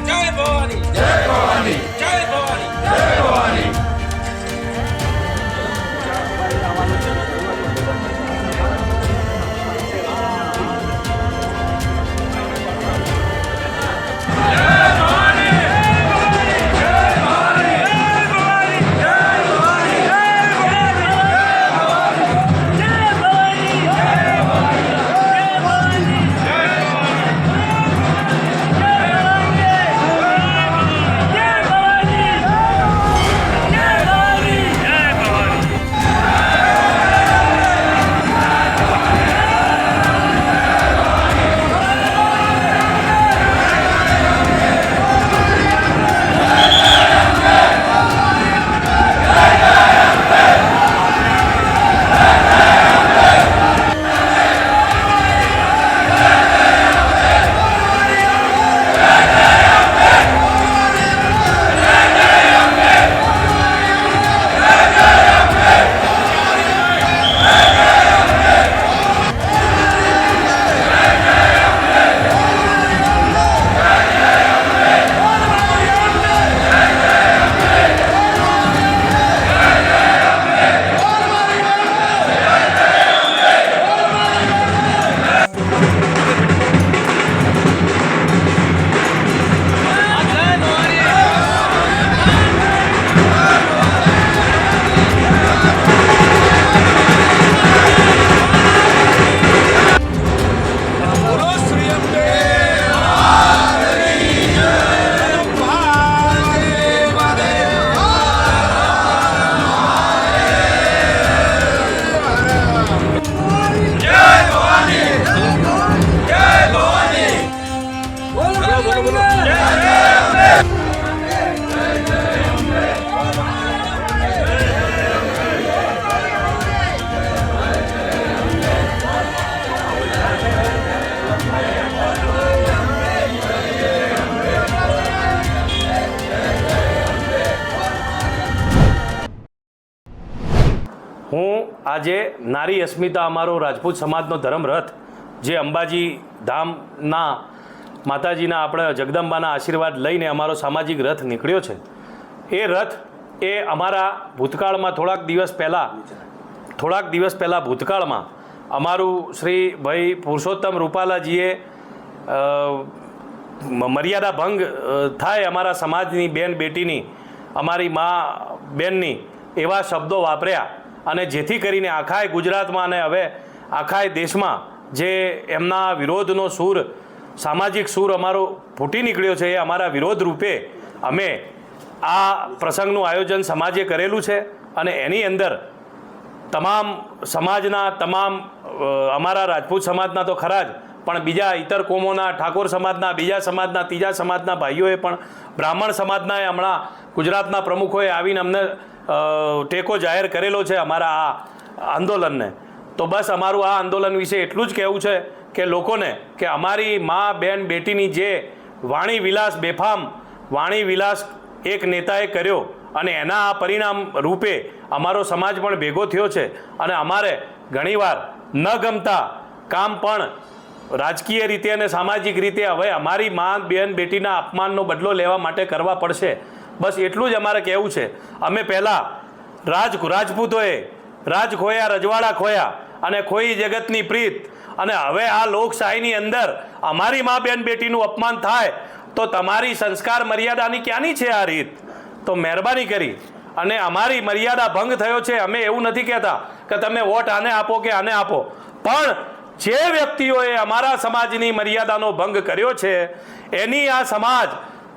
જય આજે નારી અસ્મિતા અમારો રાજપૂત સમાજનો ધર્મરથ જે અંબાજી ધામના માતાજીના આપણે જગદંબાના આશીર્વાદ લઈને અમારો સામાજિક રથ નીકળ્યો છે। એ રથ એ અમારા ભૂતકાળમાં થોડાક દિવસ પહેલાં ભૂતકાળમાં અમારું શ્રી ભાઈ પુરુષોત્તમ રૂપાલાજીએ મર્યાદા ભંગ થાય અમારા સમાજની બેન બેટીની, અમારી મા બેનની એવા શબ્દો વાપર્યા અને જેથી કરીને આખાય ગુજરાતમાં અને હવે આખાય દેશમાં જે એમના વિરોધનો સૂર, સામાજિક સૂર અમારો ફૂટી નીકળ્યો છે, એ અમારા વિરોધ રૂપે અમે આ પ્રસંગનું આયોજન સમાજે કરેલું છે। અને એની અંદર તમામ સમાજના અમારા રાજપૂત સમાજના તો ખરા જ, પણ બીજા ઇતર કોમોના, ઠાકોર સમાજના, બીજા સમાજના, ત્રીજા સમાજના ભાઈઓએ પણ, બ્રાહ્મણ સમાજના હમણાં ગુજરાતના પ્રમુખોએ આવીને અમને ટેકો જાહેર કરેલો છે અમારા આ આંદોલનને। તો બસ અમારું આ આંદોલન વિશે એટલું જ કહેવું છે કે લોકોને કે અમારી મા બેન બેટીની જે વાણી વિલાસ, બેફામ વાણી વિલાસ એક નેતાએ કર્યો અને એના આ પરિણામ રૂપે અમારો સમાજ પણ ભેગો થયો છે અને અમારે ઘણીવાર ન ગમતા કામ પણ રાજકીય રીતે અને સામાજિક રીતે હવે અમારી મા બેન બેટીના અપમાનનો બદલો લેવા માટે કરવા પડશે। બસ એટલું જ અમારે કહેવું છે। અમે પહેલાં રાજપૂતોએ રાજ ખોયા, રજવાડા ખોયા અને ખોઈ જગતની પ્રીત, અને હવે આ લોકશાહીની અંદર અમારી મા બેન બેટીનું અપમાન થાય તો તમારી સંસ્કાર મર્યાદાની ક્યાંની છે આ રીત? તો મહેરબાની કરી અને અમારી મર્યાદા ભંગ થયો છે। અમે એવું નથી કહેતા કે તમે વોટ આને આપો કે આને આપો, પણ જે વ્યક્તિઓએ અમારા સમાજની મર્યાદાનો ભંગ કર્યો છે એની આ સમાજ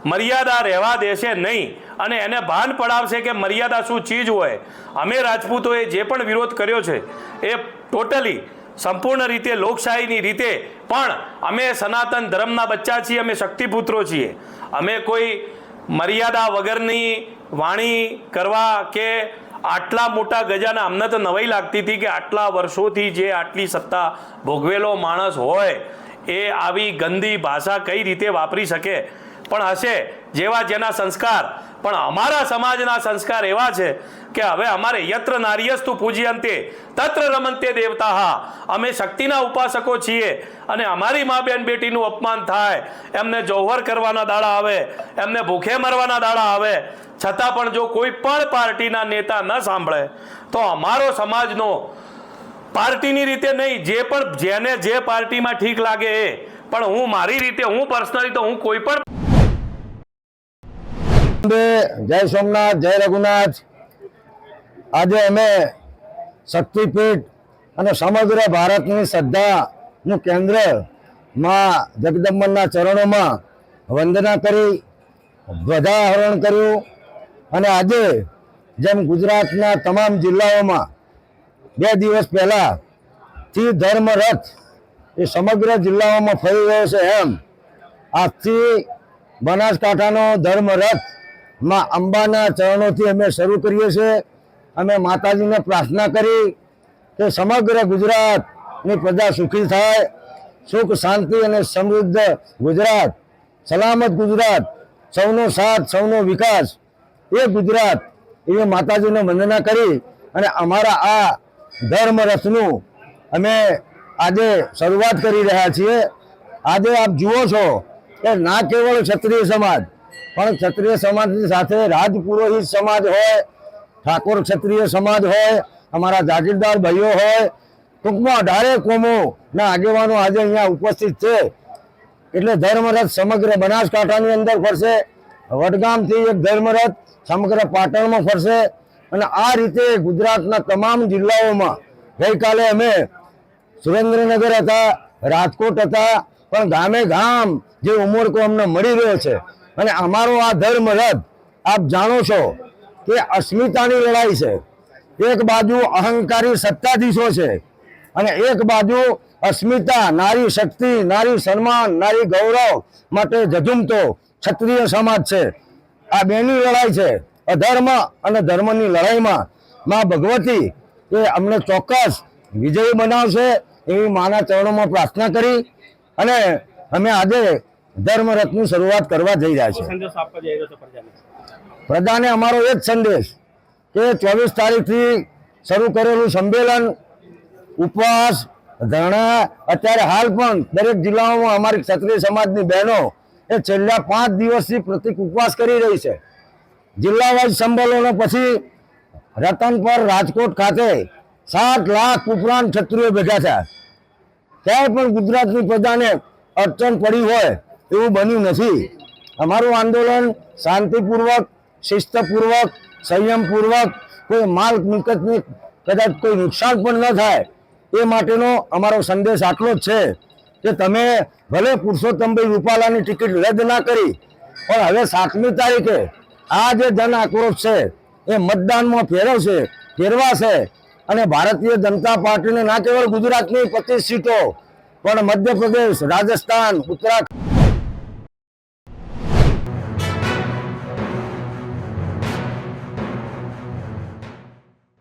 મર્યાદા રહેવા દેશે નહીં અને એને ભાન પડાવશે કે મર્યાદા શું ચીજ હોય। અમે રાજપૂતોએ જે પણ વિરોધ કર્યો છે એ ટોટલી સંપૂર્ણ રીતે લોકશાહીની રીતે, પણ અમે સનાતન ધર્મના બચ્ચા છીએ, અમે શક્તિપુત્રો છીએ। અમે કોઈ મર્યાદા વગરની વાણી કરવા કે આટલા મોટા ગજાના, અમને તો નવાઈ લાગતી હતી કે આટલા વર્ષોથી જે આટલી સત્તા ભોગવેલો માણસ હોય એ આવી ગંદી ભાષા કઈ રીતે વાપરી શકે? પણ હશે જેવા જેના સંસ્કાર, પણ અમારા સમાજના સંસ્કાર એવા છે કે હવે અમારે યત્ર નાર્યસ્તુ પૂજ્યંતે તત્ર રમંતે દેવતા, અમે શક્તિના ઉપાસકો છીએ અને અમારી મા બેન બેટીનું અપમાન થાય, એમને જૌહર કરવાના દાડા આવે, એમને ભૂખે મરવાના દાડા આવે, છતાં પણ જો કોઈ પણ પાર્ટીના નેતા ન સાંભળે તો અમારો સમાજનો પાર્ટીની રીતે નહીં, જેને જે પાર્ટીમાં ઠીક લાગે એ, પણ હું મારી રીતે, હું પર્સનલી તો હું કોઈ પણ જય સોમનાથ, જય રઘુનાથ। આજે અમે શક્તિપીઠ અને સમગ્ર ભારતની શ્રદ્ધાનું કેન્દ્ર માં જગદંબાના ચરણોમાં વંદના કરી, ધ્વજારોહણ કર્યું અને આજે જેમ ગુજરાતના તમામ જિલ્લાઓમાં 2 દિવસ પહેલાથી ધર્મરથ એ સમગ્ર જિલ્લાઓમાં ફરી રહ્યો છે, એમ આજથી બનાસકાંઠાનો ધર્મરથ માં અંબાના ચરણોથી અમે શરૂ કરીએ છીએ। અમે માતાજીને પ્રાર્થના કરી કે સમગ્ર ગુજરાતની પ્રજા સુખી થાય, સુખ શાંતિ અને સમૃદ્ધ ગુજરાત, સલામત ગુજરાત, સૌનો સાથ, સૌનો વિકાસ, એ ગુજરાત, એવી માતાજીને વંદના કરી અને અમારા આ ધર્મરથનું અમે આજે શરૂઆત કરી રહ્યા છીએ। આજે આપ જુઓ છો કે ના કેવળ ક્ષત્રિય સમાજ, પણ ક્ષત્રિય સમાજની સાથે રાજપુરોહિત સમાજ હોય, ઠાકોર ક્ષત્રિય સમાજ હોય, અમારા જાગીરદાર ભાઈઓ હોય, ટૂંકમાં 18 કોમોના આગેવાનો આજે અહીંયા ઉપસ્થિત છે। એટલે ધર્મરથ સમગ્ર બનાસકાંઠાની અંદર ફરશે, વડગામથી એક ધર્મરથ સમગ્ર પાટણમાં ફરશે અને આ રીતે ગુજરાતના તમામ જિલ્લાઓમાં ગઈકાલે અમે સુરેન્દ્રનગર હતા, રાજકોટ હતા, પણ ગામે ગામ જે ઉમળકો અમને મળી રહ્યો છે અને અમારો આ ધર્મરથ આપ જાણો છો કે અસ્મિતાની લડાઈ છે। એક બાજુ અહંકારી સત્તાધીશો છે અને એક બાજુ અસ્મિતા, નારી શક્તિ, નારી સન્માન, નારી ગૌરવ માટે ઝઝૂમતો ક્ષત્રિય સમાજ છે। આ બેની લડાઈ છે, અધર્મ અને ધર્મની લડાઈમાં માં ભગવતી એ અમને ચોક્કસ વિજયી બનાવશે એવી માના ચરણોમાં પ્રાર્થના કરી અને અમે આજે ધર્મરથની શરૂઆત કરવા જઈ રહ્યા છીએ। પ્રજાને અમારો એક સંદેશ કે 24 તારીખથી શરૂ કરેલું સંમેલન, ઉપવાસ, ધરણા, અત્યારે હાલ પણ દરેક જિલ્લાઓમાં અમારી ક્ષત્રિય સમાજની બહેનો એ છેલ્લા 5 દિવસથી પ્રતિક ઉપવાસ કરી રહી છે. જિલ્લા વાઇઝ સંમેલનો પછી રતનપર, રાજકોટ ખાતે 7 લાખ ઉપરાંત ક્ષત્રિયો ભેગા થયા. ક્યાંય પણ ગુજરાતની પ્રજાને અડચણ પડી હોય એવું બન્યું નથી. અમારું આંદોલન શાંતિપૂર્વક, શિસ્તપૂર્વક, સંયમપૂર્વક, કોઈ માલ મિલકતની કદાચ કોઈ નુકસાન પણ ન થાય એ માટેનો અમારો સંદેશ આટલો જ છે કે તમે ભલે પુરુષોત્તમભાઈ રૂપાલાની ટિકિટ રદ ના કરી, પણ હવે 7મી તારીખે આ જે જન આક્રોશ છે એ મતદાનમાં ફેરવાશે અને ભારતીય જનતા પાર્ટીને ના કેવળ ગુજરાતની 25 સીટો પણ મધ્યપ્રદેશ, રાજસ્થાન, ઉત્તરાખંડ